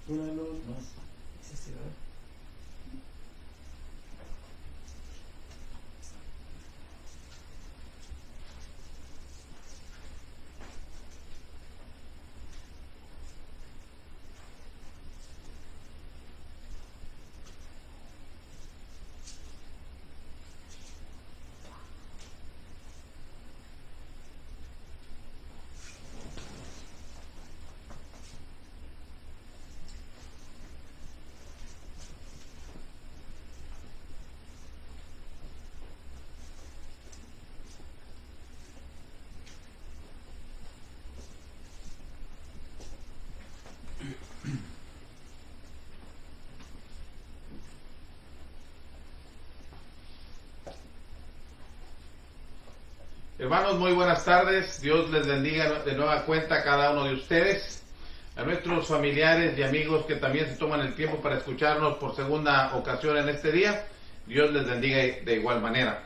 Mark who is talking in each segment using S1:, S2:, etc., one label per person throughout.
S1: Una luz más.
S2: Hermanos, muy buenas tardes. Dios les bendiga de nueva cuenta a cada uno de ustedes, a nuestros familiares y amigos que también se toman el tiempo para escucharnos por segunda ocasión en este día. Dios les bendiga de igual manera.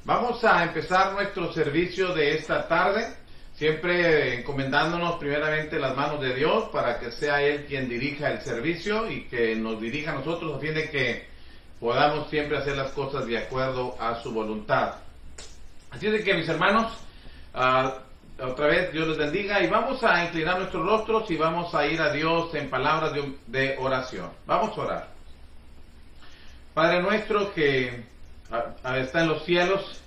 S2: Vamos a empezar nuestro servicio de esta tarde, siempre encomendándonos primeramente las manos de Dios para que sea Él quien dirija el servicio y que nos dirija a nosotros a fin de que podamos siempre hacer las cosas de acuerdo a su voluntad. Así de que, mis hermanos, otra vez Dios les bendiga y vamos a inclinar nuestros rostros y vamos a ir a Dios en palabras de oración. Vamos a orar. Padre nuestro que está en los cielos,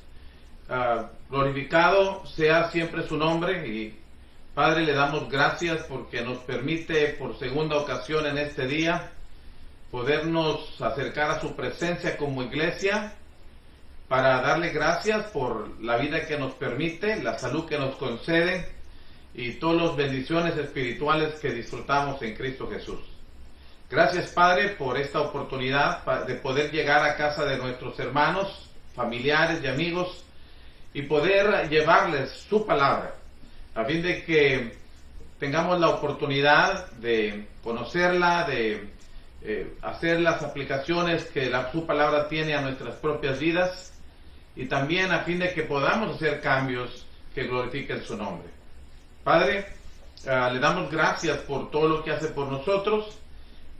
S2: glorificado sea siempre su nombre, y Padre, le damos gracias porque nos permite por segunda ocasión en este día podernos acercar a su presencia como iglesia, para darle gracias por la vida que nos permite, la salud que nos concede y todas las bendiciones espirituales que disfrutamos en Cristo Jesús. Gracias, Padre, por esta oportunidad de poder llegar a casa de nuestros hermanos, familiares y amigos y poder llevarles su palabra, a fin de que tengamos la oportunidad de conocerla, de hacer las aplicaciones que su palabra tiene a nuestras propias vidas, y también a fin de que podamos hacer cambios que glorifiquen su nombre. Padre, le damos gracias por todo lo que hace por nosotros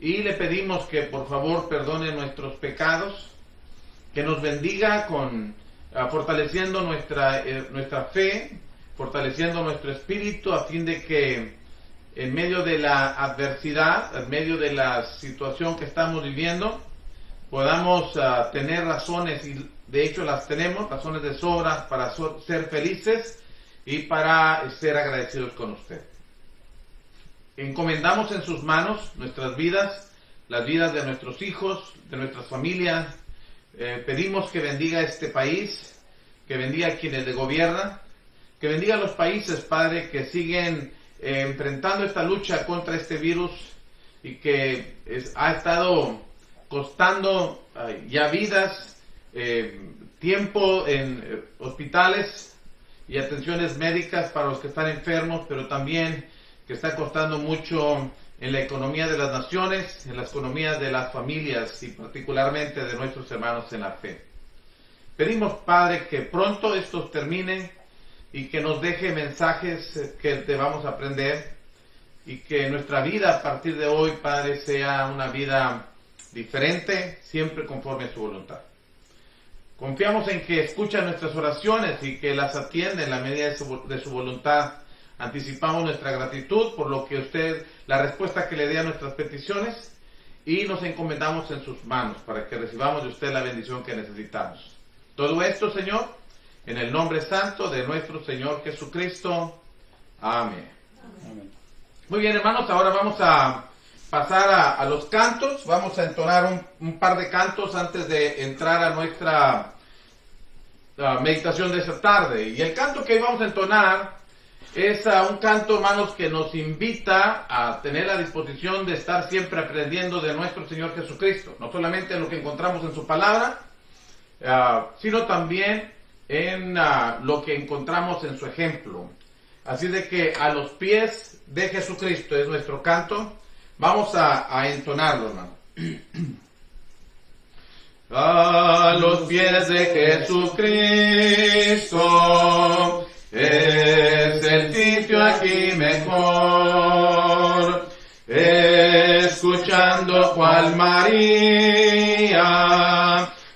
S2: y le pedimos que por favor perdone nuestros pecados, que nos bendiga fortaleciendo nuestra fe, fortaleciendo nuestro espíritu, a fin de que en medio de la adversidad, en medio de la situación que estamos viviendo, podamos tener razones, y de hecho las tenemos, razones de sobra para ser felices y para ser agradecidos con usted. Encomendamos en sus manos nuestras vidas, las vidas de nuestros hijos, de nuestras familias. Pedimos que bendiga este país, que bendiga a quienes le gobiernan, que bendiga a los países, Padre, que siguen enfrentando esta lucha contra este virus y que ha estado costando ya vidas, tiempo en hospitales y atenciones médicas para los que están enfermos, pero también que está costando mucho en la economía de las naciones, en las economías de las familias y particularmente de nuestros hermanos en la fe. Pedimos, Padre, que pronto esto termine y que nos deje mensajes que debamos aprender, y que nuestra vida a partir de hoy, Padre, sea una vida diferente, siempre conforme a su voluntad. Confiamos en que escucha nuestras oraciones y que las atiende en la medida de su voluntad. Anticipamos nuestra gratitud por lo que usted, la respuesta que le dé a nuestras peticiones, y nos encomendamos en sus manos para que recibamos de usted la bendición que necesitamos. Todo esto, Señor, en el nombre santo de nuestro Señor Jesucristo. Amén.
S1: Amén.
S2: Muy bien, hermanos, ahora vamos a pasar a los cantos. Vamos a entonar un par de cantos antes de entrar a nuestra meditación de esta tarde. Y el canto que vamos a entonar es un canto, hermanos, que nos invita a tener la disposición de estar siempre aprendiendo de nuestro Señor Jesucristo. No solamente en lo que encontramos en su palabra, sino también en lo que encontramos en su ejemplo. Así de que a los pies de Jesucristo es nuestro canto. Vamos a entonarlo, hermano. los pies de Jesucristo. Es el sitio aquí mejor, escuchando cual María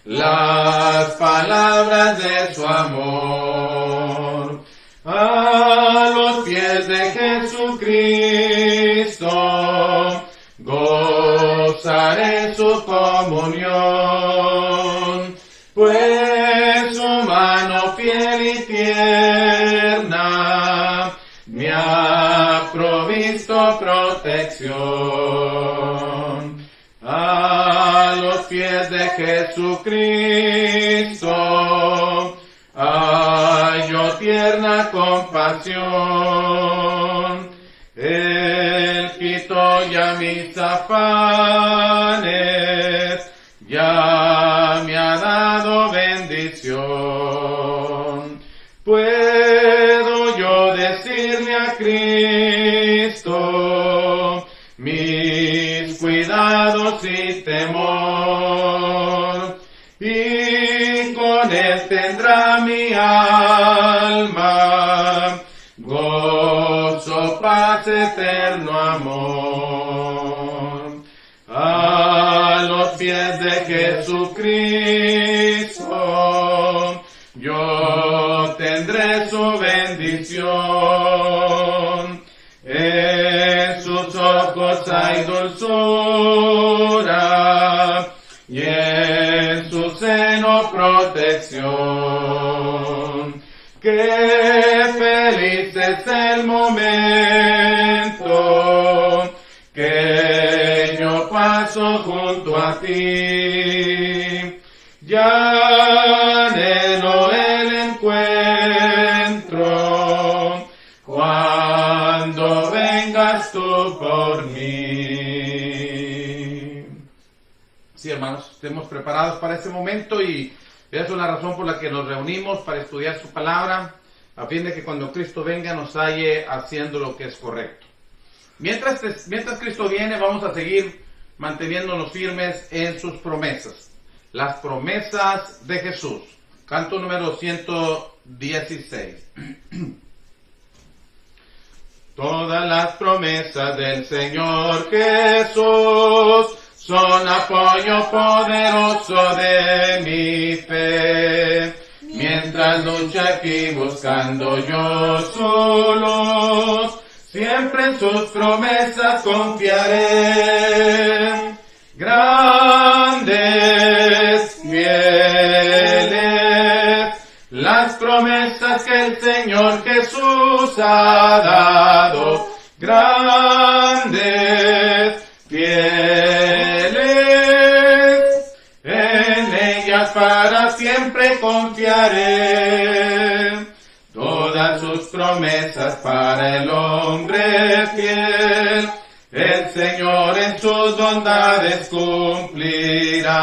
S2: las palabras de su amor. A los pies de Jesucristo gozaré su comunión, pues su mano fiel y tierna me ha provisto protección. A los pies de Jesucristo hallo tierna compasión. Él quitó ya mis afanes, ya me ha dado bendición. Puedo yo decirle a Cristo mis cuidados y temor, y con él tendrá mi alma gozo, paz, eterno amor. A los pies de Jesucristo yo tendré su bendición. En sus ojos hay dulzura y en su seno protección. Qué feliz es el momento que yo paso junto a ti. Ya anhelo el encuentro cuando vengas tú por mí. Sí, hermanos, estemos preparados para ese momento y esa es la razón por la que nos reunimos para estudiar su palabra, a fin de que cuando Cristo venga nos halle haciendo lo que es correcto. Mientras Cristo viene, vamos a seguir manteniéndonos firmes en sus promesas. Las promesas de Jesús. Canto número 116. Todas las promesas del Señor Jesús son apoyo poderoso de mi fe. Mientras lucho aquí buscando yo su luz, siempre en sus promesas confiaré. Grandes, fieles, las promesas que el Señor Jesús ha dado. Grandes, fieles, en ellas para siempre confiaré. Todas sus promesas para el hombre fiel, el Señor en sus bondades cumplirá,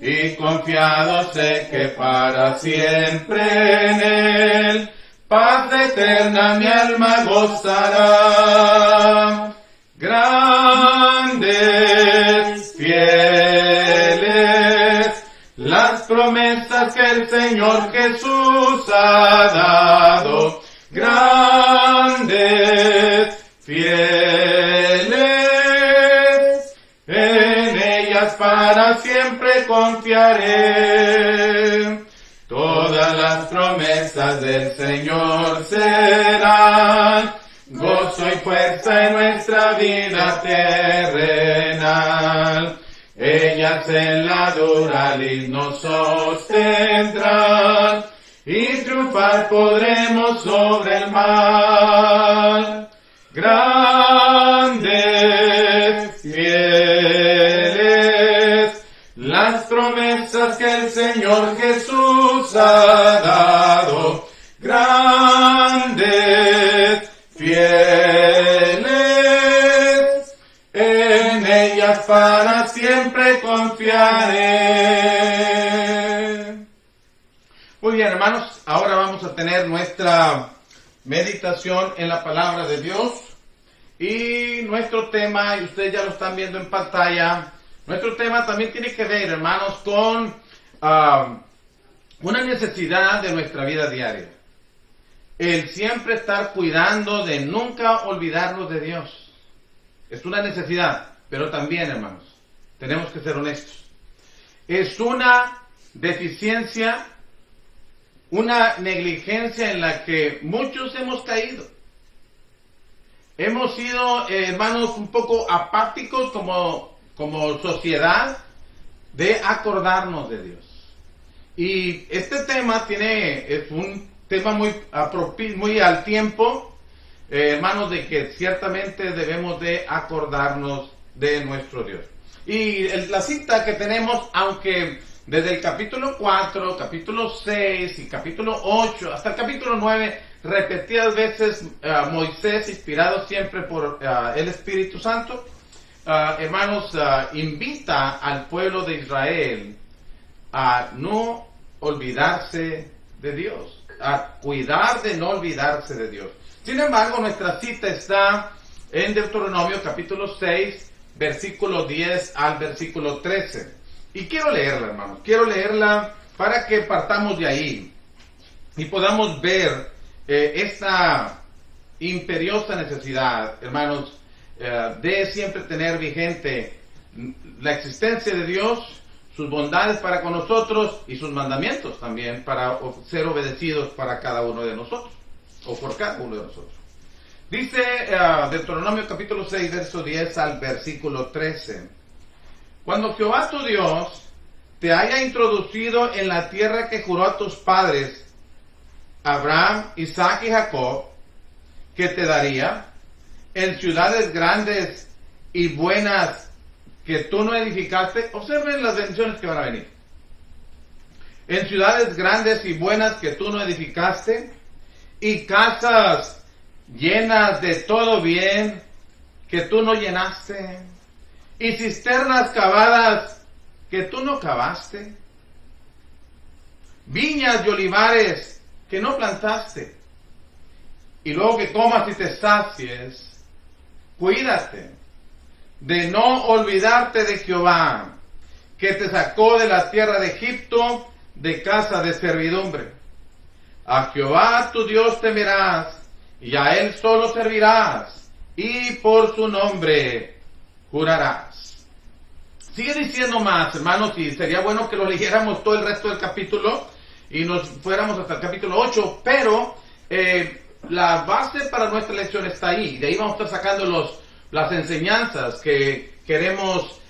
S2: y confiado sé que para siempre en Él, paz eterna mi alma gozará. Grandes, fieles, las promesas que el Señor Jesús ha dado. Grandes, fieles, en ellas para siempre confiaré. Todas las promesas del Señor serán gozo y fuerza en nuestra vida terrenal. Ellas en la dura lid nos sostendrán y triunfar podremos sobre el mal. Grandes, fieles, las promesas que el Señor Jesús ha dado. Grandes, fieles, en ellas para siempre confiaré. Muy bien, hermanos, ahora vamos a tener nuestra meditación en la palabra de Dios y nuestro tema, y ustedes ya lo están viendo en pantalla, nuestro tema también tiene que ver, hermanos, con una necesidad de nuestra vida diaria. El siempre estar cuidando de nunca olvidarnos de Dios. Es una necesidad, pero también, hermanos, tenemos que ser honestos. Es una deficiencia, una negligencia en la que muchos hemos caído. Hemos sido, hermanos, un poco apáticos como sociedad de acordarnos de Dios. Y este tema es un tema muy al tiempo, hermanos, de que ciertamente debemos de acordarnos de nuestro Dios. Y la cita que tenemos, aunque desde el capítulo 4, capítulo 6 y capítulo 8 hasta el capítulo 9, repetidas veces Moisés, inspirado siempre por el Espíritu Santo, hermanos, invita al pueblo de Israel a no olvidarse de Dios, a cuidar de no olvidarse de Dios. Sin embargo, nuestra cita está en Deuteronomio capítulo 6, versículo 10 al versículo 13. Y quiero leerla, hermanos, quiero leerla para que partamos de ahí y podamos ver esta imperiosa necesidad, hermanos, de siempre tener vigente la existencia de Dios, sus bondades para con nosotros y sus mandamientos también para ser obedecidos para cada uno de nosotros, o por cada uno de nosotros. Dice Deuteronomio capítulo 6, verso 10 al versículo 13. Cuando Jehová tu Dios te haya introducido en la tierra que juró a tus padres, Abraham, Isaac y Jacob, que te daría, en ciudades grandes y buenas que tú no edificaste, observen las bendiciones que van a venir. En ciudades grandes y buenas que tú no edificaste, y casas llenas de todo bien que tú no llenaste, y cisternas cavadas que tú no cavaste, viñas y olivares que no plantaste, y luego que comas y te sacies, cuídate de no olvidarte de Jehová, que te sacó de la tierra de Egipto, de casa de servidumbre. A Jehová tu Dios temerás, y a Él solo servirás, y por su nombre jurarás. Sigue diciendo más, hermanos, y sería bueno que lo leyéramos todo el resto del capítulo, y nos fuéramos hasta el capítulo 8, pero la base para nuestra lección está ahí. De ahí vamos a estar sacando las enseñanzas que queremos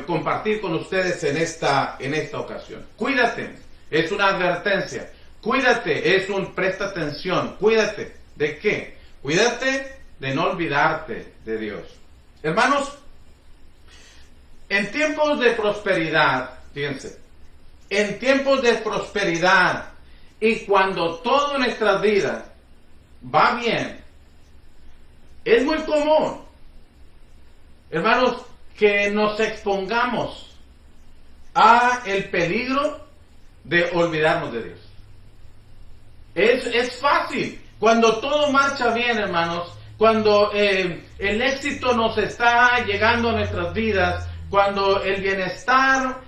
S2: compartir con ustedes en esta ocasión. Cuídate, es una advertencia. Cuídate, es un presta atención. Cuídate, ¿de qué? Cuídate de no olvidarte de Dios. Hermanos, en tiempos de prosperidad, fíjense, en tiempos de prosperidad y cuando toda nuestra vida va bien, es muy común, hermanos, que nos expongamos a el peligro de olvidarnos de Dios. Es fácil. Cuando todo marcha bien, hermanos, cuando el éxito nos está llegando a nuestras vidas, cuando el bienestar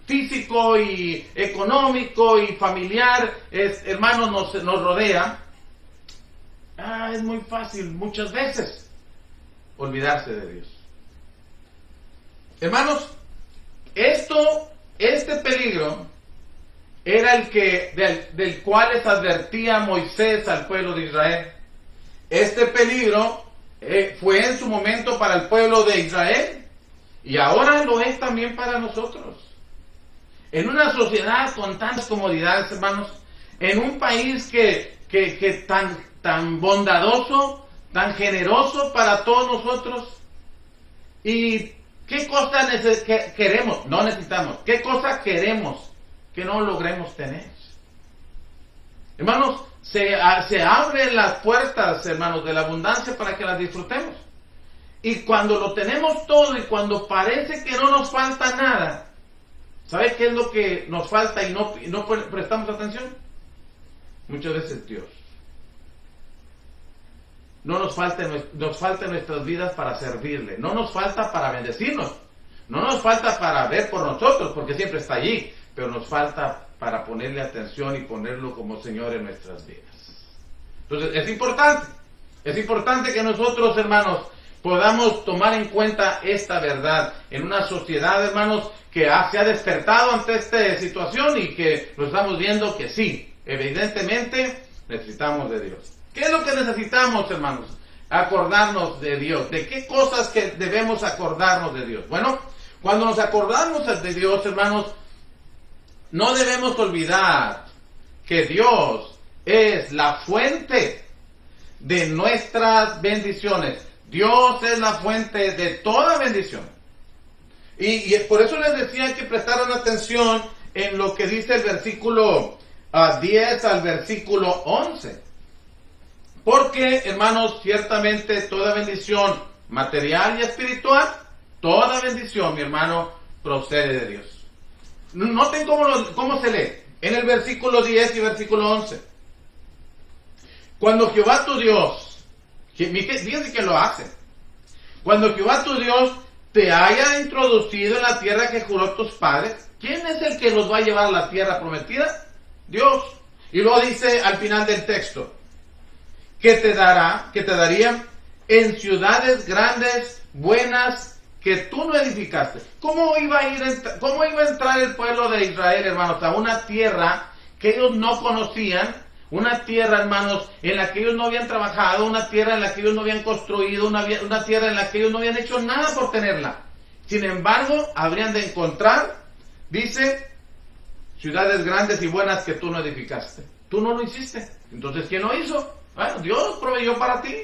S2: físico y económico y familiar, hermanos, nos rodea, es muy fácil muchas veces olvidarse de Dios. Hermanos, este peligro era del cual les advertía Moisés al pueblo de Israel. Este peligro fue en su momento para el pueblo de Israel y ahora lo es también para nosotros. En una sociedad con tantas comodidades, hermanos, en un país que tan bondadoso, tan generoso para todos nosotros, y ¿qué cosa queremos? No necesitamos. ¿Qué cosa queremos que no logremos tener? Hermanos, se abren las puertas, hermanos, de la abundancia para que las disfrutemos. Y cuando lo tenemos todo y cuando parece que no nos falta nada, ¿sabe qué es lo que nos falta y no prestamos atención? Muchas veces Dios. No nos falta en nuestras vidas para servirle, no nos falta para bendecirnos, no nos falta para ver por nosotros, porque siempre está allí, pero nos falta para ponerle atención y ponerlo como Señor en nuestras vidas. Entonces, es importante que nosotros, hermanos, podamos tomar en cuenta esta verdad en una sociedad, hermanos, que se ha despertado ante esta situación y que lo estamos viendo que sí, evidentemente necesitamos de Dios. ¿Qué es lo que necesitamos, hermanos? Acordarnos de Dios. ¿De qué cosas que debemos acordarnos de Dios? Bueno, cuando nos acordamos de Dios, hermanos, no debemos olvidar que Dios es la fuente de nuestras bendiciones. Dios es la fuente de toda bendición. Y por eso les decía que prestaran atención en lo que dice el versículo 10 al versículo 11. Porque, hermanos, ciertamente toda bendición material y espiritual, toda bendición, mi hermano, procede de Dios. Noten cómo se lee en el versículo 10 y versículo 11. Cuando Jehová tu Dios, fíjense que lo hace. Cuando Jehová tu Dios te haya introducido en la tierra que juró a tus padres, ¿quién es el que los va a llevar a la tierra prometida? Dios. Y luego dice al final del texto, que te daría en ciudades grandes, buenas, que tú no edificaste. ¿Cómo iba a entrar el pueblo de Israel, hermanos, a una tierra que ellos no conocían? Una tierra, hermanos, en la que ellos no habían trabajado, una tierra en la que ellos no habían construido, una tierra en la que ellos no habían hecho nada por tenerla. Sin embargo, habrían de encontrar, dice, ciudades grandes y buenas que tú no edificaste. Tú no lo hiciste. Entonces, ¿quién lo hizo? Bueno, Dios proveyó para ti.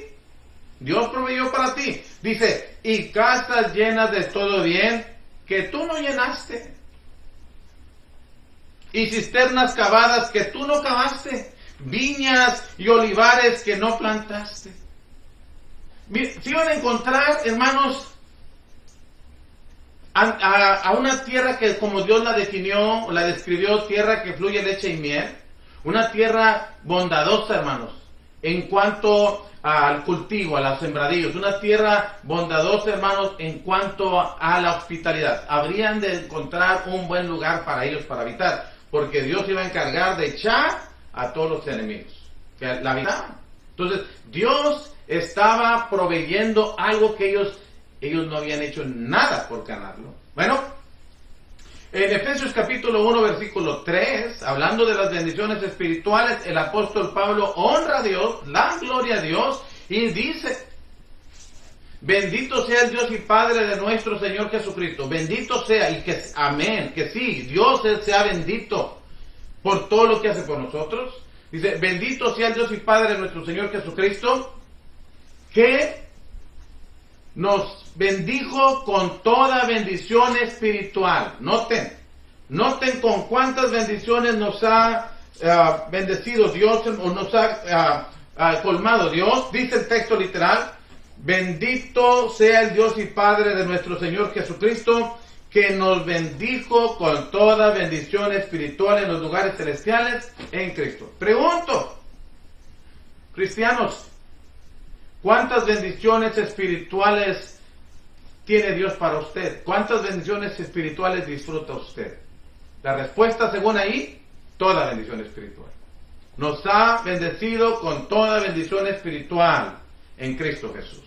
S2: Dios proveyó para ti. Dice, y casas llenas de todo bien que tú no llenaste. Y cisternas cavadas que tú no cavaste. Viñas y olivares que no plantaste. Si van a encontrar, hermanos, a una tierra que como Dios la definió, la describió, tierra que fluye leche y miel. Una tierra bondadosa, hermanos, en cuanto al cultivo, a los sembradíos. Una tierra bondadosa, hermanos, en cuanto a la hospitalidad. Habrían de encontrar un buen lugar para ellos para habitar, porque Dios iba a encargar de echar a todos los enemigos que la habitaban. Entonces, Dios estaba proveyendo algo que ellos no habían hecho nada por ganarlo. Bueno, en Efesios capítulo 1, versículo 3, hablando de las bendiciones espirituales, el apóstol Pablo honra a Dios, da gloria a Dios, y dice, bendito sea el Dios y Padre de nuestro Señor Jesucristo. Bendito sea, y que amén, que sí, Dios sea bendito por todo lo que hace por nosotros. Dice, bendito sea el Dios y Padre de nuestro Señor Jesucristo, que nos bendijo con toda bendición espiritual. Noten con cuántas bendiciones nos ha bendecido Dios, o nos ha colmado Dios. Dice el texto literal, bendito sea el Dios y Padre de nuestro Señor Jesucristo, que nos bendijo con toda bendición espiritual en los lugares celestiales en Cristo. Pregunto, cristianos, ¿cuántas bendiciones espirituales tiene Dios para usted? ¿Cuántas bendiciones espirituales disfruta usted? La respuesta, según ahí, toda bendición espiritual. Nos ha bendecido con toda bendición espiritual en Cristo Jesús.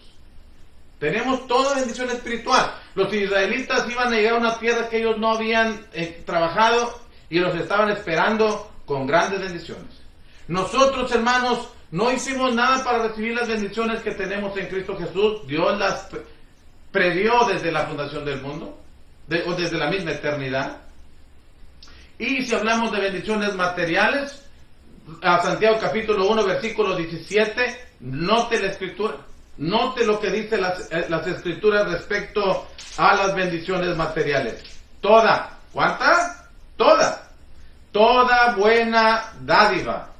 S2: Tenemos toda bendición espiritual. Los israelitas iban a llegar a una tierra que ellos no habían trabajado y los estaban esperando con grandes bendiciones. Nosotros, hermanos, no hicimos nada para recibir las bendiciones que tenemos en Cristo Jesús. Dios las previó desde la fundación del mundo, o desde la misma eternidad. Y si hablamos de bendiciones materiales, a Santiago capítulo 1, versículo 17, note la escritura. Note lo que dice las escrituras respecto a las bendiciones materiales. Toda, ¿cuántas? Toda buena dádiva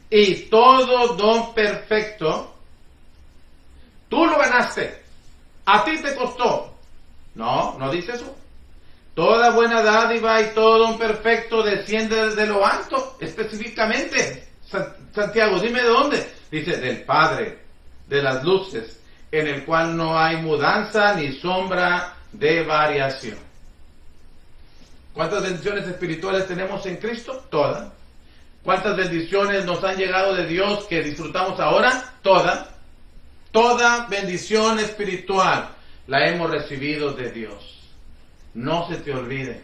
S2: y todo don perfecto, tú lo ganaste, a ti te costó. No dice eso. Toda buena dádiva y todo don perfecto desciende desde lo alto, específicamente. Santiago, dime de dónde. Dice, del Padre de las luces, en el cual no hay mudanza ni sombra de variación. ¿Cuántas bendiciones espirituales tenemos en Cristo? Todas. ¿Cuántas bendiciones nos han llegado de Dios que disfrutamos ahora? Todas. Toda bendición espiritual la hemos recibido de Dios. No se te olvide.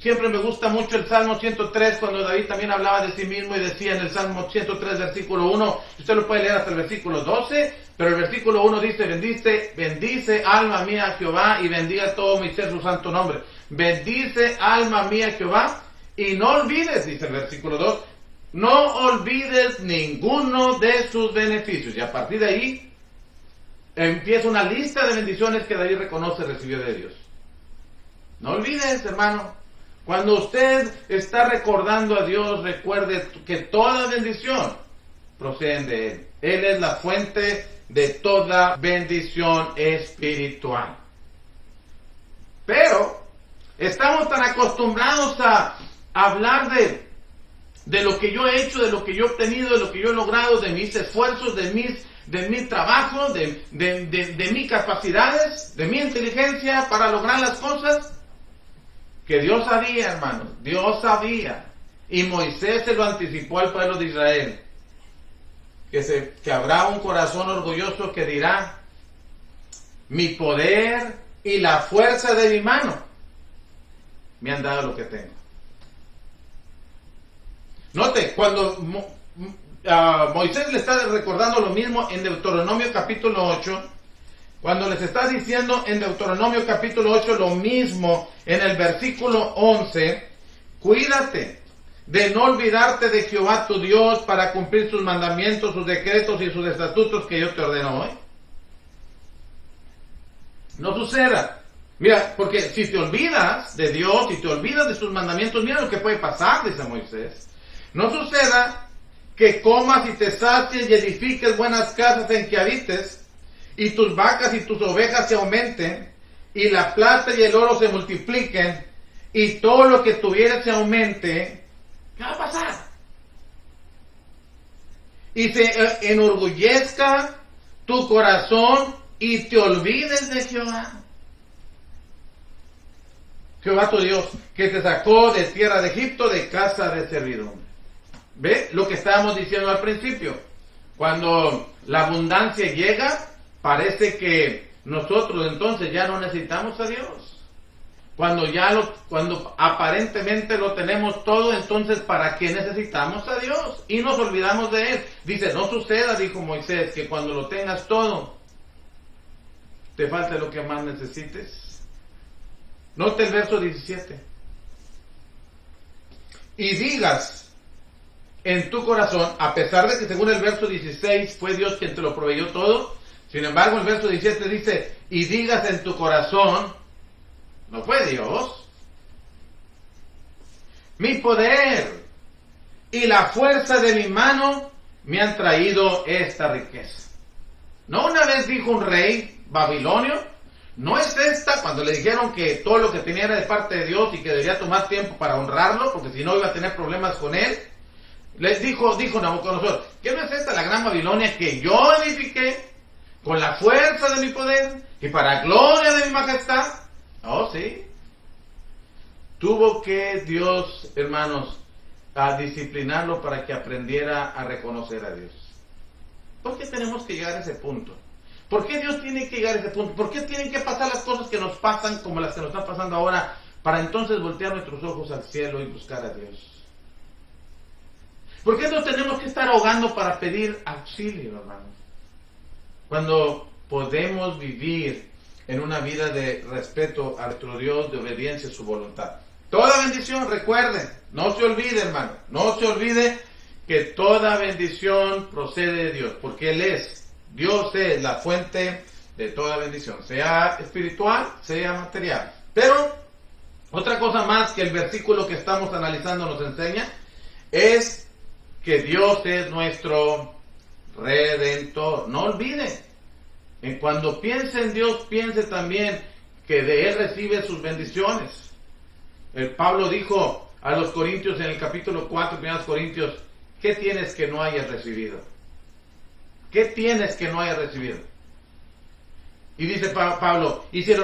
S2: Siempre me gusta mucho el Salmo 103, cuando David también hablaba de sí mismo y decía en el Salmo 103, versículo 1, usted lo puede leer hasta el versículo 12, pero el versículo 1 dice, bendice alma mía a Jehová y bendiga todo mi ser su santo nombre. Bendice alma mía a Jehová y no olvides, dice el versículo 2, no olvides ninguno de sus beneficios. Y a partir de ahí empieza una lista de bendiciones que David reconoce recibió de Dios. No olvides, hermano, cuando usted está recordando a Dios, recuerde que toda bendición procede de Él. Él es la fuente de toda bendición espiritual. Pero estamos tan acostumbrados a hablar de lo que yo he hecho, de lo que yo he obtenido, de lo que yo he logrado, de mis esfuerzos, de mi trabajo, de mis capacidades, de mi inteligencia para lograr las cosas, que Dios sabía, hermanos, Dios sabía, y Moisés se lo anticipó al pueblo de Israel, que habrá un corazón orgulloso que dirá, mi poder y la fuerza de mi mano me han dado lo que tengo. Note, cuando Moisés le está recordando lo mismo en Deuteronomio capítulo 8, cuando les está diciendo en Deuteronomio capítulo 8 lo mismo en el versículo 11, cuídate de no olvidarte de Jehová tu Dios para cumplir sus mandamientos, sus decretos y sus estatutos que yo te ordeno hoy. No suceda. Mira, porque si te olvidas de Dios, si te olvidas de sus mandamientos, mira lo que puede pasar, dice Moisés. No suceda que comas y te sacies y edifiques buenas casas en que habites, y tus vacas y tus ovejas se aumenten, y la plata y el oro se multipliquen, y todo lo que tuvieras se aumente. ¿Qué va a pasar? Y se enorgullezca tu corazón y te olvides de Jehová. Jehová tu Dios, que te sacó de tierra de Egipto, de casa de servidumbre. ¿Ve? Lo que estábamos diciendo al principio. Cuando la abundancia llega, parece que nosotros entonces ya no necesitamos a Dios. Cuando aparentemente lo tenemos todo, entonces ¿para qué necesitamos a Dios? Y nos olvidamos de Él. Dice, no suceda, dijo Moisés, que cuando lo tengas todo, te falte lo que más necesites. Note el verso 17. Y digas en tu corazón, a pesar de que según el verso 16 fue Dios quien te lo proveyó todo, sin embargo el verso 17 dice, y digas en tu corazón, no fue Dios, mi poder y la fuerza de mi mano me han traído esta riqueza. No una vez dijo un rey babilonio, no es esta, cuando le dijeron que todo lo que tenía era de parte de Dios y que debía tomar tiempo para honrarlo, porque si no iba a tener problemas con él. Les dijo Nabucodonosor, ¿qué no es esta la gran Babilonia que yo edifiqué con la fuerza de mi poder y para gloria de mi majestad? Oh, sí. Tuvo que Dios, hermanos, a disciplinarlo para que aprendiera a reconocer a Dios. ¿Por qué tenemos que llegar a ese punto? ¿Por qué Dios tiene que llegar a ese punto? ¿Por qué tienen que pasar las cosas que nos pasan como las que nos están pasando ahora para entonces voltear nuestros ojos al cielo y buscar a Dios? ¿Por qué no tenemos que estar ahogando para pedir auxilio, hermanos? Cuando podemos vivir en una vida de respeto a nuestro Dios, de obediencia a su voluntad. Toda bendición, recuerden, no se olvide, hermano, no se olvide que toda bendición procede de Dios, porque Dios es la fuente de toda bendición, sea espiritual, sea material. Pero, otra cosa más que el versículo que estamos analizando nos enseña, es que Dios es nuestro Redentor. No olvide, cuando piense en Dios, piense también que de Él recibe sus bendiciones. El Pablo dijo a los Corintios en el capítulo 4, 1 Corintios, ¿qué tienes que no hayas recibido? ¿Qué tienes que no hayas recibido? Y dice Pablo, y si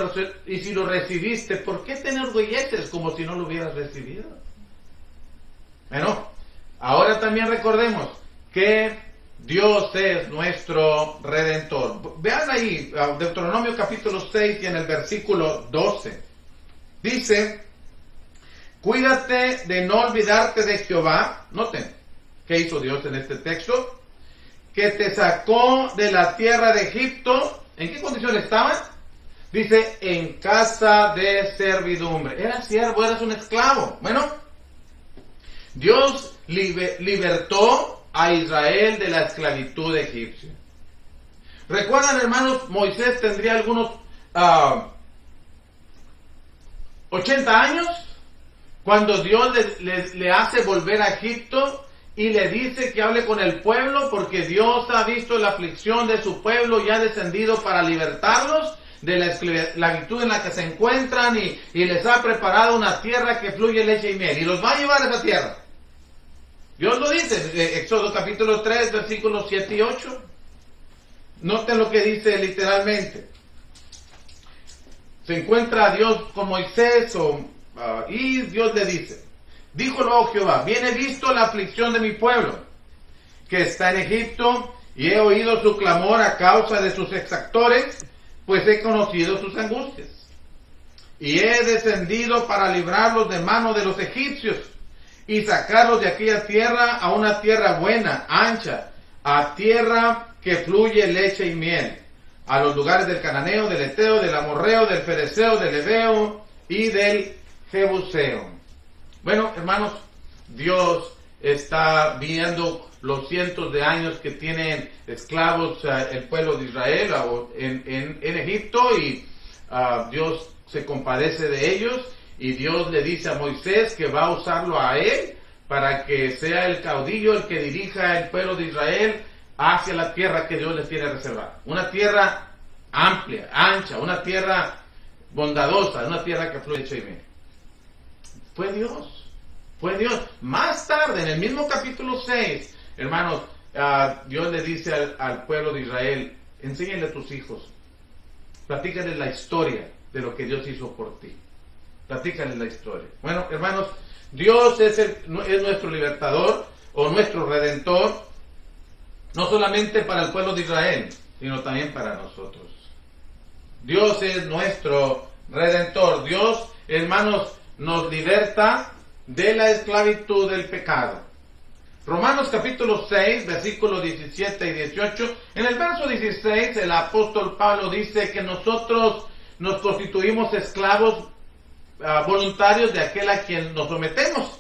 S2: lo recibiste, ¿por qué te enorgulleces como si no lo hubieras recibido? Bueno, ahora también recordemos que Dios es nuestro Redentor. Vean ahí, Deuteronomio capítulo 6 y en el versículo 12. Dice, cuídate de no olvidarte de Jehová. Noten, ¿qué hizo Dios en este texto? Que te sacó de la tierra de Egipto. ¿En qué condición estaban? Dice, en casa de servidumbre. Eras siervo, eras un esclavo. Bueno, Dios libertó a Israel de la esclavitud egipcia. ¿Recuerdan, hermanos? Moisés tendría algunos 80 años cuando Dios le hace volver a Egipto y le dice que hable con el pueblo porque Dios ha visto la aflicción de su pueblo y ha descendido para libertarlos de la esclavitud en la que se encuentran y les ha preparado una tierra que fluye leche y miel y los va a llevar a esa tierra. Dios lo dice, Éxodo capítulo 3, versículos 7 y 8. Noten lo que dice literalmente. Se encuentra Dios con Moisés y Dios le dice, dijo luego Jehová, bien he visto la aflicción de mi pueblo, que está en Egipto, y he oído su clamor a causa de sus exactores, pues he conocido sus angustias. Y he descendido para librarlos de mano de los egipcios, y sacarlos de aquella tierra a una tierra buena, ancha, a tierra que fluye leche y miel, a los lugares del cananeo, del eteo, del amorreo, del fereceo, del heveo y del jebuseo. Bueno, hermanos, Dios está viendo los cientos de años que tienen esclavos el pueblo de Israel en Egipto y Dios se compadece de ellos y Dios le dice a Moisés que va a usarlo a él para que sea el caudillo el que dirija el pueblo de Israel hacia la tierra que Dios les tiene reservada. Una tierra amplia, ancha, una tierra bondadosa, una tierra que fluye leche y miel. Fue Dios. Más tarde, en el mismo capítulo 6, hermanos, Dios le dice al pueblo de Israel, enséñale a tus hijos, platícales la historia de lo que Dios hizo por ti. Platícales la historia. Bueno, hermanos, Dios es nuestro libertador o nuestro redentor, no solamente para el pueblo de Israel, sino también para nosotros. Dios es nuestro redentor. Dios, hermanos, nos liberta de la esclavitud del pecado. Romanos capítulo 6, versículos 17 y 18. En el verso 16, el apóstol Pablo dice que nosotros nos constituimos esclavos voluntarios de aquel a quien nos sometemos,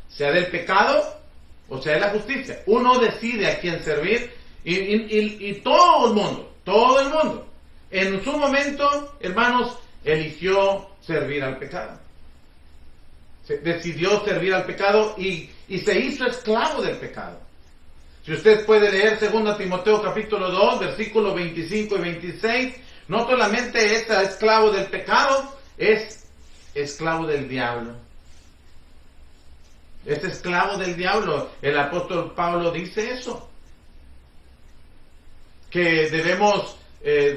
S2: sea del pecado o sea de la justicia. Uno decide a quién servir y todo el mundo, en su momento, hermanos, eligió servir al pecado. Decidió servir al pecado y se hizo esclavo del pecado. Si usted puede leer 2 Timoteo capítulo 2, versículos 25 y 26, no solamente es esclavo del pecado, es esclavo del diablo. Es esclavo del diablo. El apóstol Pablo dice eso. Que debemos,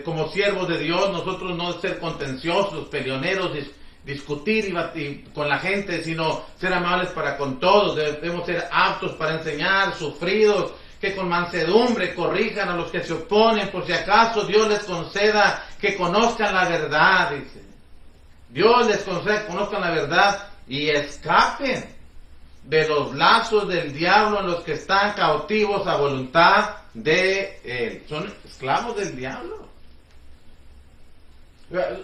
S2: como siervos de Dios, nosotros no ser contenciosos, peleoneros, discutir y con la gente, sino ser amables para con todos. Debemos ser aptos para enseñar, sufridos, que con mansedumbre corrijan a los que se oponen, por si acaso Dios les conceda que conozcan la verdad, dice. Dios les conceda que conozcan la verdad y escapen de los lazos del diablo en los que están cautivos a voluntad de él. Son esclavos del diablo.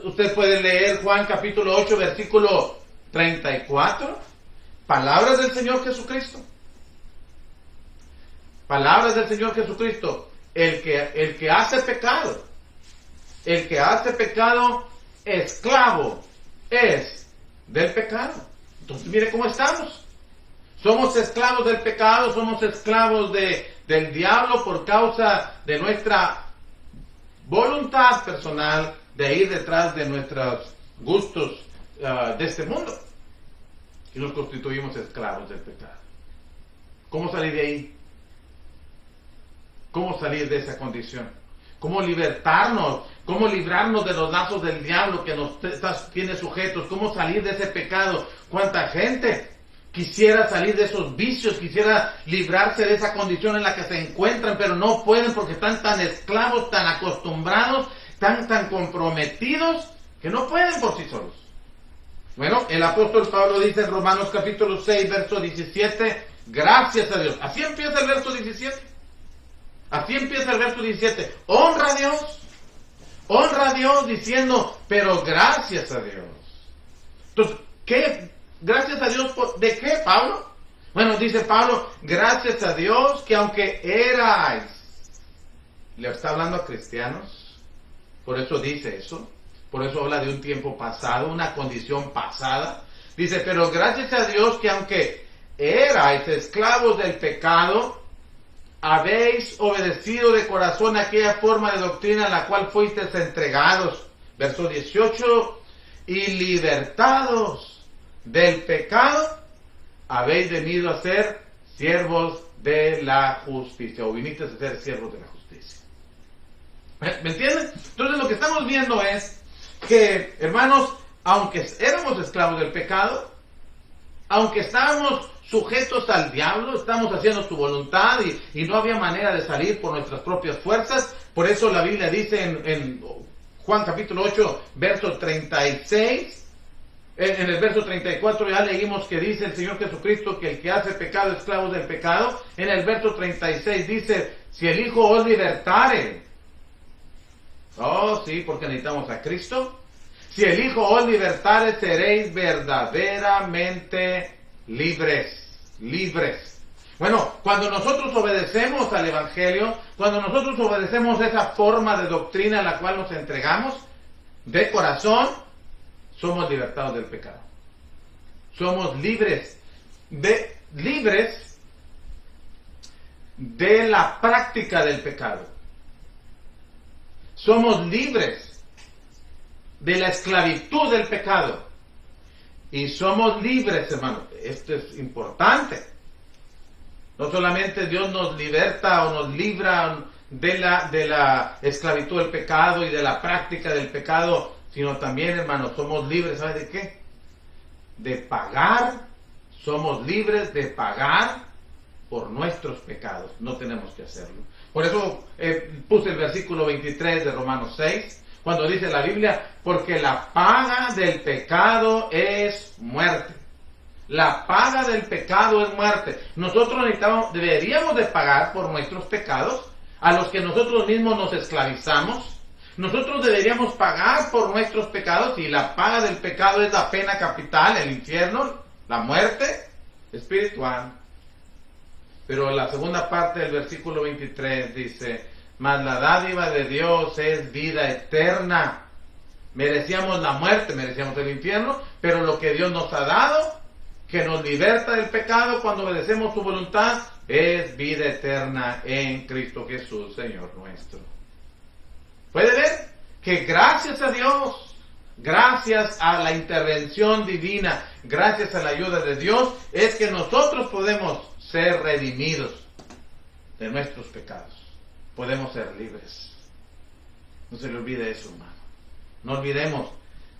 S2: Usted puede leer Juan capítulo 8, versículo 34. Palabras del Señor Jesucristo. Palabras del Señor Jesucristo. El que hace pecado, esclavo es del pecado. Entonces mire cómo estamos. Somos esclavos del pecado, somos esclavos del diablo por causa de nuestra voluntad personal de ir detrás de nuestros gustos de este mundo. Y nos constituimos esclavos del pecado. ¿Cómo salir de ahí? ¿Cómo salir de esa condición? ¿Cómo libertarnos? cómo librarnos de los lazos del diablo que nos tiene sujetos, cómo salir de ese pecado. ¿Cuánta gente quisiera salir de esos vicios, quisiera librarse de esa condición en la que se encuentran, pero no pueden porque están tan esclavos, tan acostumbrados, tan comprometidos, que no pueden por sí solos? Bueno, el apóstol Pablo dice en Romanos capítulo 6, verso 17, gracias a Dios. Así empieza el verso 17. Así empieza el verso 17. Honra a Dios diciendo, pero gracias a Dios. Entonces, ¿qué? ¿Gracias a Dios de qué, Pablo? Bueno, dice Pablo, gracias a Dios que aunque erais, le está hablando a cristianos, por eso dice eso. Por eso habla de un tiempo pasado, una condición pasada. Dice, pero gracias a Dios que aunque erais esclavos del pecado, habéis obedecido de corazón aquella forma de doctrina a la cual fuisteis entregados. Verso 18, y libertados del pecado, habéis venido a ser siervos de la justicia, o viniste a ser siervos de la justicia. ¿Me entienden? Entonces lo que estamos viendo es que, hermanos, aunque éramos esclavos del pecado, aunque estábamos sujetos al diablo, estamos haciendo su voluntad y no había manera de salir por nuestras propias fuerzas. Por eso la Biblia dice en Juan capítulo 8, verso 36, en el verso 34 ya leímos que dice el Señor Jesucristo que el que hace pecado es esclavo del pecado. En el verso 36 dice, si el Hijo os libertare. Oh, sí, porque necesitamos a Cristo. Si el Hijo os libertare, seréis verdaderamente libres. Bueno, cuando nosotros obedecemos al Evangelio, cuando nosotros obedecemos esa forma de doctrina a la cual nos entregamos, de corazón, somos libertados del pecado. Somos libres de la práctica del pecado. Somos libres de la esclavitud del pecado. Y somos libres, hermano. Esto es importante. No solamente Dios nos liberta o nos libra de la esclavitud del pecado y de la práctica del pecado, sino también, hermano, somos libres, ¿sabes de qué? De pagar. Somos libres de pagar por nuestros pecados. No tenemos que hacerlo. Por eso puse el versículo 23 de Romanos 6, cuando dice la Biblia, porque la paga del pecado es muerte. La paga del pecado es muerte. Nosotros deberíamos de pagar por nuestros pecados, a los que nosotros mismos nos esclavizamos. Nosotros deberíamos pagar por nuestros pecados, y la paga del pecado es la pena capital, el infierno, la muerte espiritual. Pero la segunda parte del versículo 23 dice, mas la dádiva de Dios es vida eterna. Merecíamos la muerte, merecíamos el infierno, pero lo que Dios nos ha dado, que nos liberta del pecado cuando obedecemos su voluntad, es vida eterna en Cristo Jesús, Señor nuestro. ¿Puede ver? Que gracias a Dios, gracias a la intervención divina, gracias a la ayuda de Dios, es que nosotros podemos ser redimidos de nuestros pecados. Podemos ser libres. No se le olvide eso, hermano. No olvidemos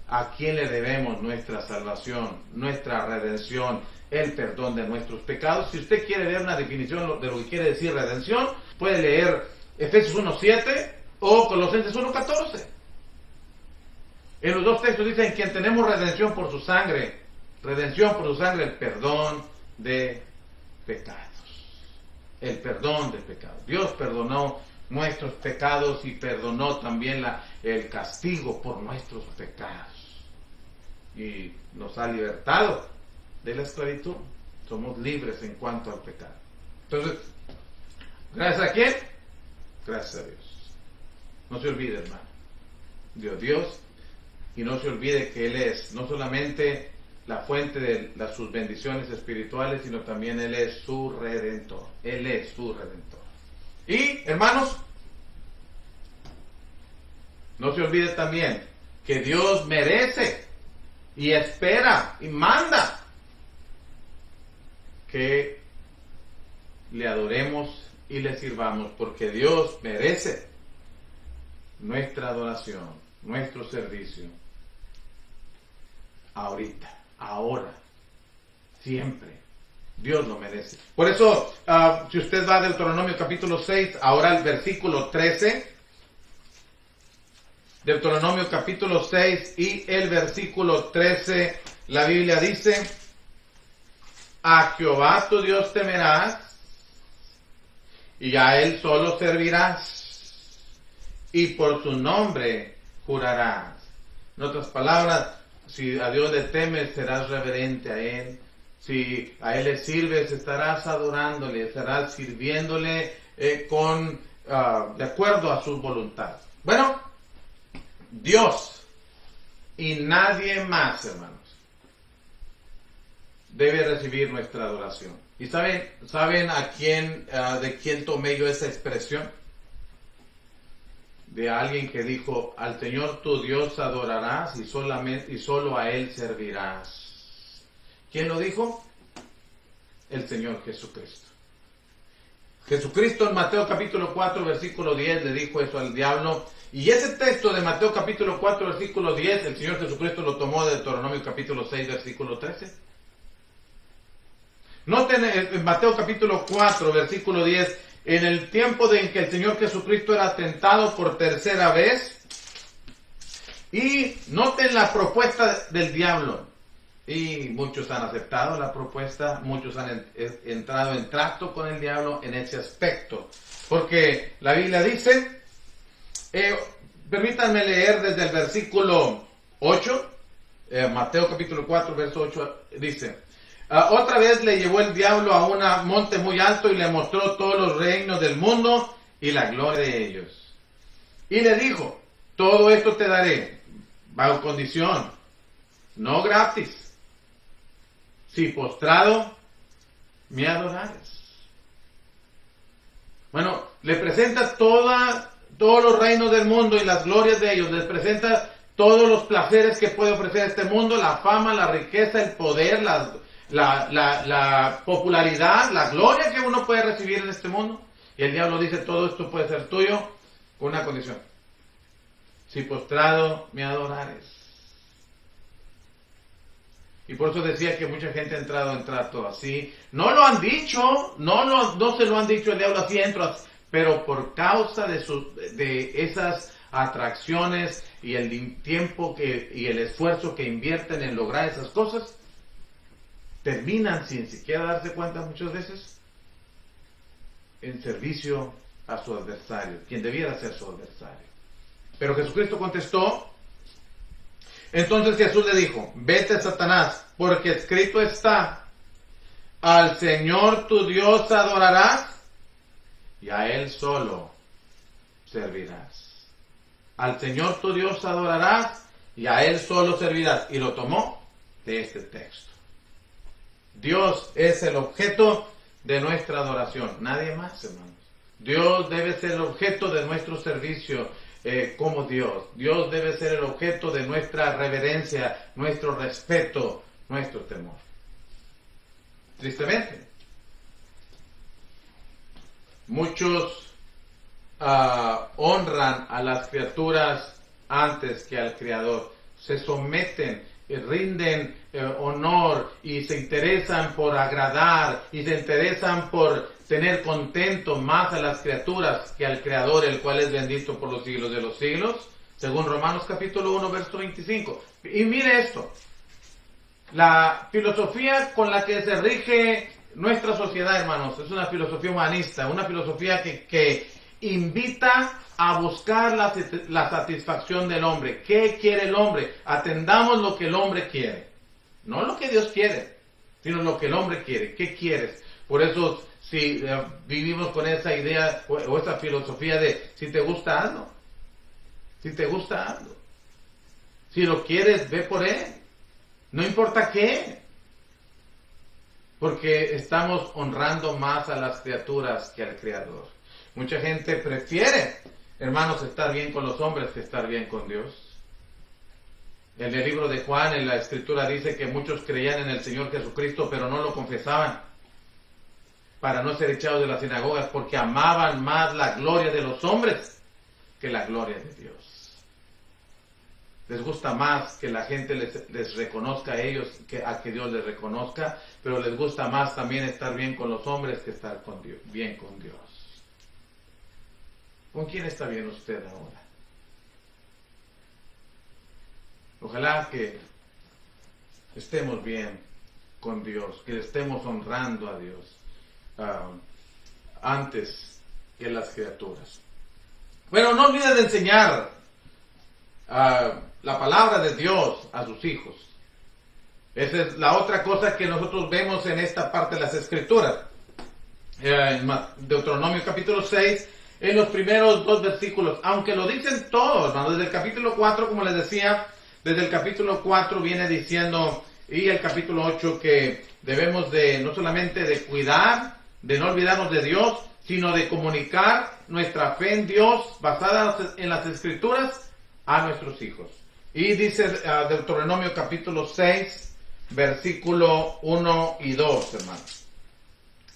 S2: a quién le debemos nuestra salvación, nuestra redención, el perdón de nuestros pecados. Si usted quiere ver una definición de lo que quiere decir redención, puede leer Efesios 1:7 o Colosenses 1:14. En los dos textos dicen que tenemos redención por su sangre, el perdón de pecados. El perdón de pecados. Dios perdonó nuestros pecados y perdonó también el castigo por nuestros pecados. Y nos ha libertado de la esclavitud. Somos libres en cuanto al pecado. Entonces, ¿gracias a quién? Gracias a Dios. No se olvide, hermano. Dios, y no se olvide que Él es no solamente la fuente de sus bendiciones espirituales, sino también Él es su Redentor. Él es su Redentor. Y, hermanos, no se olvide también que Dios merece y espera y manda que le adoremos y le sirvamos, porque Dios merece nuestra adoración, nuestro servicio. Ahorita, ahora, siempre. Dios lo merece. Por eso, si usted va a Deuteronomio capítulo 6, ahora el versículo 13. Deuteronomio capítulo 6 y el versículo 13, la Biblia dice: a Jehová tu Dios temerás, y a Él solo servirás, y por su nombre jurarás. En otras palabras, si a Dios le temes, serás reverente a Él. Si a Él le sirves, estarás adorándole, estarás sirviéndole de acuerdo a su voluntad. Bueno, Dios y nadie más, hermanos, debe recibir nuestra adoración. ¿Y saben de quién tomé yo esa expresión? De alguien que dijo: al Señor tu Dios adorarás y solo a Él servirás. ¿Quién lo dijo? El Señor Jesucristo. Jesucristo en Mateo capítulo 4 versículo 10 le dijo eso al diablo. Y ese texto de Mateo capítulo 4 versículo 10, el Señor Jesucristo lo tomó de Deuteronomio capítulo 6 versículo 13. Noten en Mateo capítulo 4 versículo 10, en el tiempo en que el Señor Jesucristo era tentado por tercera vez. Y noten la propuesta del diablo. Y muchos han aceptado la propuesta, muchos han entrado en trato con el diablo en ese aspecto. Porque la Biblia dice, permítanme leer desde el versículo 8, Mateo capítulo 4, verso 8, dice: otra vez le llevó el diablo a un monte muy alto y le mostró todos los reinos del mundo y la gloria de ellos. Y le dijo: todo esto te daré, bajo condición, no gratis, si postrado me adorares. Bueno, le presenta todos los reinos del mundo y las glorias de ellos. Les presenta todos los placeres que puede ofrecer este mundo: la fama, la riqueza, el poder, la popularidad, la gloria que uno puede recibir en este mundo. Y el diablo dice: todo esto puede ser tuyo con una condición: si postrado me adorares. Y por eso decía que mucha gente ha entrado en trato así. No lo han dicho, no se lo han dicho el diablo así, entro, pero por causa de esas atracciones y el tiempo y el esfuerzo que invierten en lograr esas cosas, terminan sin siquiera darse cuenta muchas veces en servicio a su adversario, quien debiera ser su adversario. Pero Jesucristo contestó. Entonces Jesús le dijo: vete, Satanás, porque escrito está: al Señor tu Dios adorarás y a Él solo servirás. Al Señor tu Dios adorarás y a Él solo servirás. Y lo tomó de este texto. Dios es el objeto de nuestra adoración, nadie más, hermanos. Dios debe ser el objeto de nuestro servicio. Como Dios debe ser el objeto de nuestra reverencia, nuestro respeto, nuestro temor. Tristemente, muchos honran a las criaturas antes que al Creador, se someten, rinden honor y se interesan por agradar y se interesan por tener contento más a las criaturas que al Creador, el cual es bendito por los siglos de los siglos, según Romanos capítulo 1, verso 25. Y mire esto, la filosofía con la que se rige nuestra sociedad, hermanos, es una filosofía humanista, una filosofía que invita a buscar la satisfacción del hombre. ¿Qué quiere el hombre? Atendamos lo que el hombre quiere, no lo que Dios quiere, sino lo que el hombre quiere. ¿Qué quieres? Por eso, si vivimos con esa idea o esa filosofía de si te gusta, hazlo. Si te gusta, hazlo. Si lo quieres, ve por él. No importa qué. Porque estamos honrando más a las criaturas que al Creador. Mucha gente prefiere, hermanos, estar bien con los hombres que estar bien con Dios. En el libro de Juan, en la Escritura dice que muchos creían en el Señor Jesucristo, pero no lo confesaban, para no ser echados de las sinagogas, porque amaban más la gloria de los hombres que la gloria de Dios. Les gusta más que la gente les reconozca a ellos que a que Dios les reconozca, pero les gusta más también estar bien con los hombres que estar con Dios, bien con Dios. ¿Con quién está bien usted ahora? Ojalá que estemos bien con Dios, que estemos honrando a Dios antes que las criaturas. Bueno, no olviden de enseñar la palabra de Dios a sus hijos. Esa es la otra cosa que nosotros vemos en esta parte de las Escrituras. En Deuteronomio capítulo 6, en los primeros 2 versículos, aunque lo dicen todos, ¿no? Desde el capítulo 4, como les decía, desde el capítulo 4 viene diciendo, y el capítulo 8, que debemos de no solamente de cuidar, de no olvidarnos de Dios, sino de comunicar nuestra fe en Dios basada en las Escrituras a nuestros hijos. Y dice Deuteronomio capítulo 6, versículo 1 y 2, hermanos.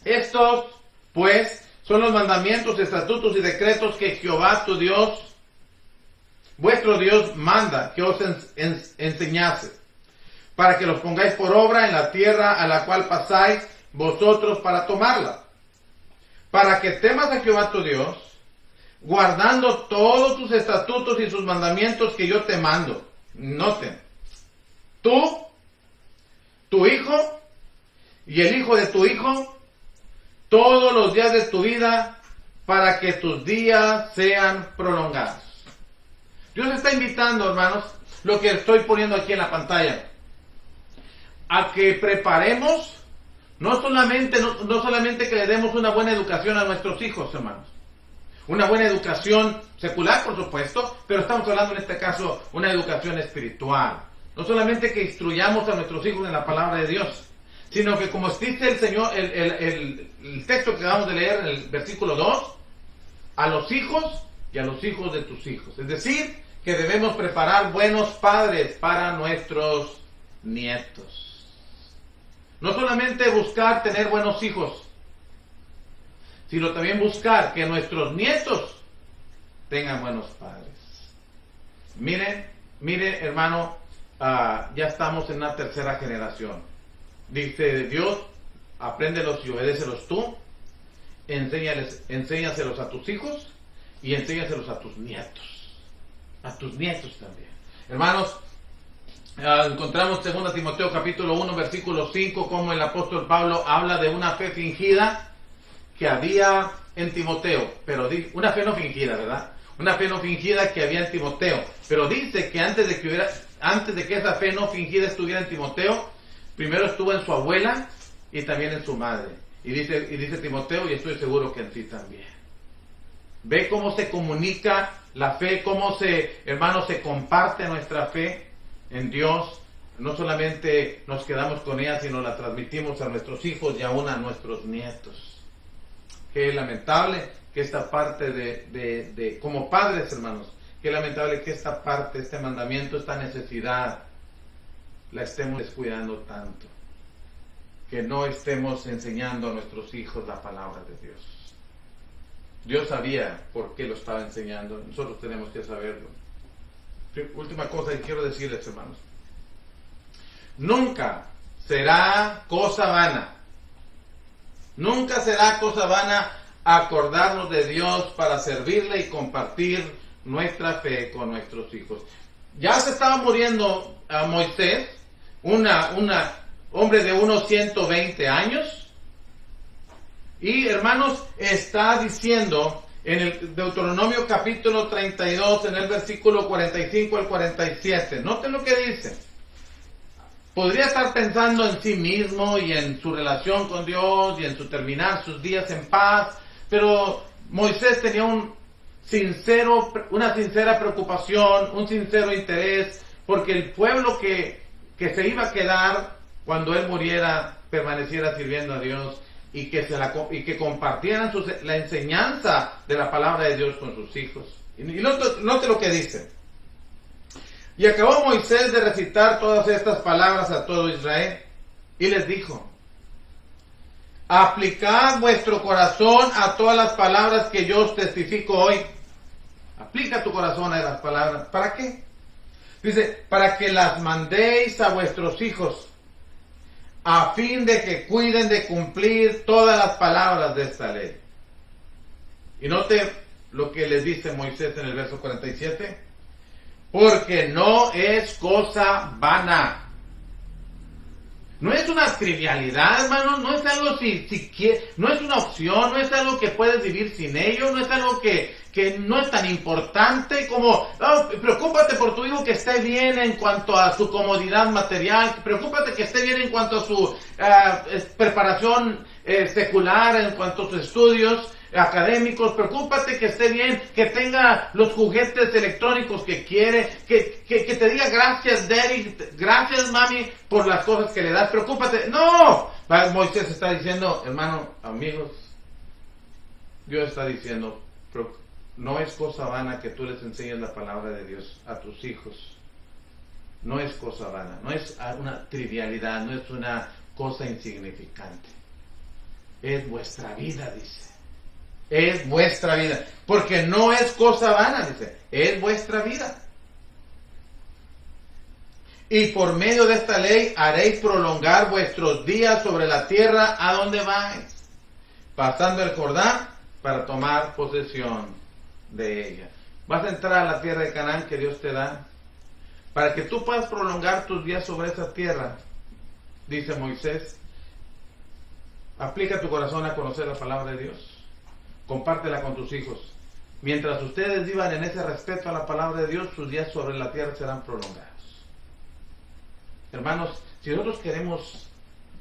S2: Estos, pues, son los mandamientos, estatutos y decretos que Jehová tu Dios, vuestro Dios, manda que os enseñase, para que los pongáis por obra en la tierra a la cual pasáis vosotros para tomarla, para que temas a Jehová tu Dios, guardando todos sus estatutos y sus mandamientos que yo te mando. Noten, tú, tu hijo y el hijo de tu hijo, todos los días de tu vida, para que tus días sean prolongados. Dios está invitando, hermanos, lo que estoy poniendo aquí en la pantalla, a que preparemos, no solamente que le demos una buena educación a nuestros hijos, hermanos. Una buena educación secular, por supuesto, pero estamos hablando en este caso una educación espiritual. No solamente que instruyamos a nuestros hijos en la palabra de Dios, sino que como dice el Señor, el texto que acabamos de leer en el versículo 2, a los hijos y a los hijos de tus hijos. Es decir, que debemos preparar buenos padres para nuestros nietos. No solamente buscar tener buenos hijos, sino también buscar que nuestros nietos tengan buenos padres. Mire, hermano, ya estamos en una tercera generación. Dice Dios, apréndelos y obedécelos tú, enséñaselos a tus hijos y enséñaselos a tus nietos. A tus nietos también. Hermanos, encontramos 2 Timoteo capítulo 1, versículo 5, como el apóstol Pablo habla de una fe fingida que había en Timoteo, pero una fe no fingida, ¿verdad? Una fe no fingida que había en Timoteo, pero dice que antes de que esa fe no fingida estuviera en Timoteo, primero estuvo en su abuela y también en su madre. Y dice Timoteo, y estoy seguro que en ti también. Ve cómo se comunica la fe, cómo hermanos, se comparte nuestra fe en Dios. No solamente nos quedamos con ella, sino la transmitimos a nuestros hijos y aún a nuestros nietos. Qué lamentable que esta parte como padres, hermanos, qué lamentable que esta parte, este mandamiento, esta necesidad, la estemos descuidando tanto. Que no estemos enseñando a nuestros hijos la palabra de Dios. Dios sabía por qué lo estaba enseñando, nosotros tenemos que saberlo. Última cosa que quiero decirles, hermanos. Nunca será cosa vana. Nunca será cosa vana acordarnos de Dios para servirle y compartir nuestra fe con nuestros hijos. Ya se estaba muriendo a Moisés, hombre de unos 120 años, y hermanos, está diciendo en el Deuteronomio capítulo 32, en el versículo 45 al 47, noten lo que dice. Podría estar pensando en sí mismo y en su relación con Dios y en su terminar sus días en paz, pero Moisés tenía una sincera preocupación, un sincero interés, porque el pueblo que se iba a quedar cuando él muriera permaneciera sirviendo a Dios y que compartieran la enseñanza de la palabra de Dios con sus hijos. Y note lo que dice. Y acabó Moisés de recitar todas estas palabras a todo Israel, y les dijo: aplicad vuestro corazón a todas las palabras que yo os testifico hoy, Aplica tu corazón a las palabras. ¿Para qué? Dice, para que las mandéis a vuestros hijos, a fin de que cuiden de cumplir todas las palabras de esta ley. Y note lo que les dice Moisés en el verso 47. Porque no es cosa vana. No es una trivialidad, hermano, no es algo no es una opción, no es algo que puedes vivir sin ello, no es algo que no es tan importante como, preocúpate por tu hijo que esté bien en cuanto a su comodidad material, preocúpate que esté bien en cuanto a su preparación secular, en cuanto a sus estudios académicos, preocúpate que esté bien, que tenga los juguetes electrónicos que quiere, que te diga gracias daddy, gracias mami por las cosas que le das, preocúpate. No, Moisés está diciendo, hermano, amigos, Dios está diciendo, no es cosa vana que tú les enseñes la palabra de Dios a tus hijos. No es cosa vana, no es una trivialidad, no es una cosa insignificante. Es vuestra vida, dice. Es vuestra vida. Porque no es cosa vana, dice. Es vuestra vida. Y por medio de esta ley haréis prolongar vuestros días sobre la tierra a donde vais, pasando el Jordán para tomar posesión de ella. Vas a entrar a la tierra de Canaán que Dios te da, para que tú puedas prolongar tus días sobre esa tierra, dice Moisés. Aplica tu corazón a conocer la palabra de Dios. Compártela con tus hijos. Mientras ustedes vivan en ese respeto a la palabra de Dios, sus días sobre la tierra serán prolongados. Hermanos, si nosotros queremos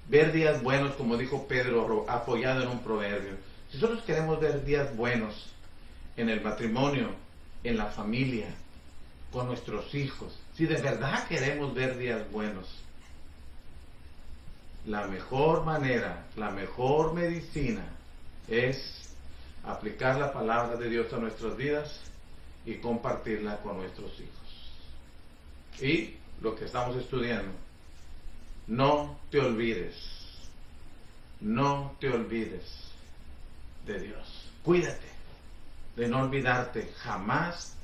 S2: ver días buenos, como dijo Pedro, apoyado en un proverbio, si nosotros queremos ver días buenos en el matrimonio, en la familia, con nuestros hijos, si de verdad queremos ver días buenos, la mejor manera, la mejor medicina es aplicar la palabra de Dios a nuestras vidas y compartirla con nuestros hijos. Y lo que estamos estudiando, no te olvides de Dios. Cuídate de no olvidarte jamás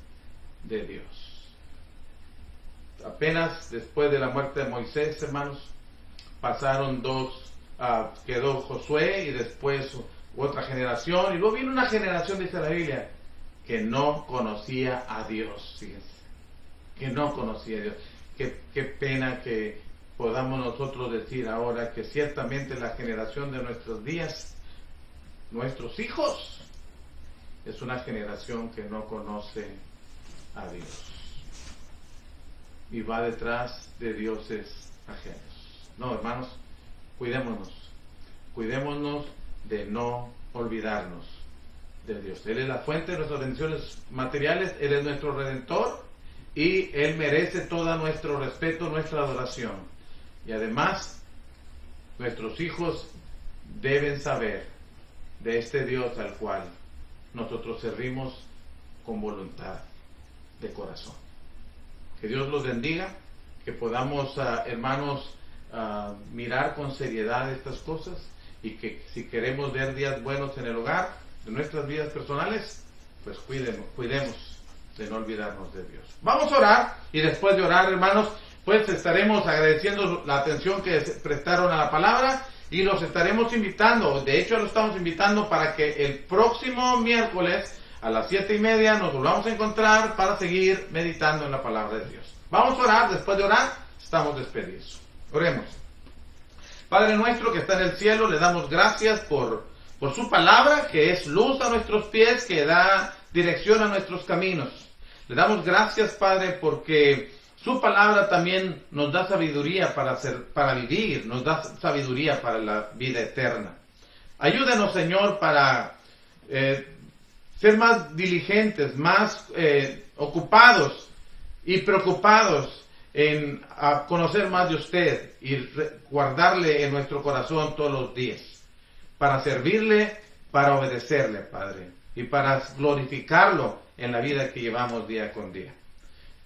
S2: de Dios. Apenas después de la muerte de Moisés, hermanos, pasaron quedó Josué y después otra generación, y luego vino una generación, dice la Biblia, que no conocía a Dios, fíjense, que no conocía a Dios. Qué pena que podamos nosotros decir ahora que ciertamente la generación de nuestros días, nuestros hijos, es una generación que no conoce a Dios y va detrás de dioses ajenos. No, hermanos, cuidémonos de no olvidarnos de Dios. Él es la fuente de nuestras bendiciones materiales, Él es nuestro Redentor y Él merece todo nuestro respeto, nuestra adoración. Y además, nuestros hijos deben saber de este Dios al cual nosotros servimos con voluntad de corazón. Que Dios los bendiga, que podamos, hermanos, mirar con seriedad estas cosas, y que si queremos ver días buenos en el hogar, en nuestras vidas personales, pues cuidemos de no olvidarnos de Dios. Vamos a orar, y después de orar, hermanos, pues estaremos agradeciendo la atención que prestaron a la palabra, y los estaremos invitando, de hecho los estamos invitando para que el próximo miércoles a las 7:30 nos volvamos a encontrar para seguir meditando en la palabra de Dios. Vamos a orar, después de orar, estamos despedidos. Oremos. Padre nuestro que está en el cielo, le damos gracias por su palabra, que es luz a nuestros pies, que da dirección a nuestros caminos. Le damos gracias, Padre, porque su palabra también nos da sabiduría para vivir, nos da sabiduría para la vida eterna. Ayúdanos, Señor, para ser más diligentes, más ocupados y preocupados en conocer más de usted y guardarle en nuestro corazón todos los días, para servirle, para obedecerle, Padre, y para glorificarlo en la vida que llevamos día con día.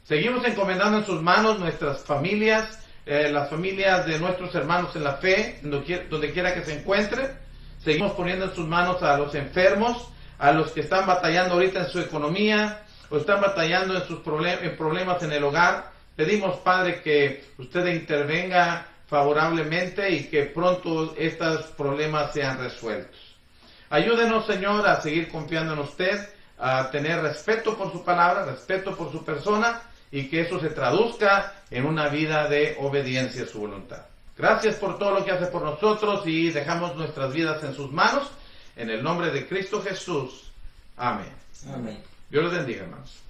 S2: Seguimos encomendando en sus manos nuestras familias, las familias de nuestros hermanos en la fe, donde quiera que se encuentren. Seguimos poniendo en sus manos a los enfermos, a los que están batallando ahorita en su economía, o están batallando en sus problemas en el hogar, pedimos, Padre, que usted intervenga favorablemente y que pronto estos problemas sean resueltos. Ayúdenos, Señor, a seguir confiando en usted, a tener respeto por su palabra, respeto por su persona, y que eso se traduzca en una vida de obediencia a su voluntad. Gracias por todo lo que hace por nosotros y dejamos nuestras vidas en sus manos. En el nombre de Cristo Jesús. Amén.
S1: Amén.
S2: Dios los bendiga, hermanos.